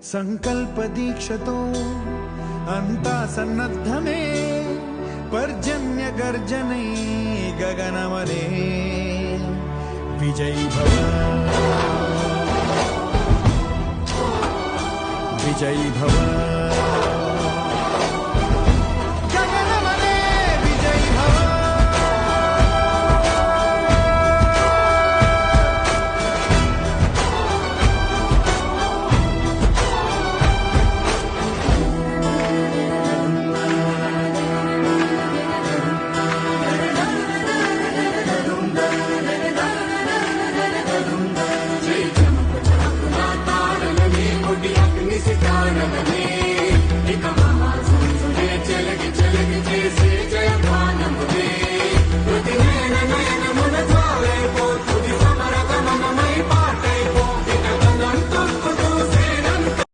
संकल्प दीक्षतो अंता सन्नद्धमे पर्जन्य गर्जने गगनमले विजयी भव विजयी भव Nana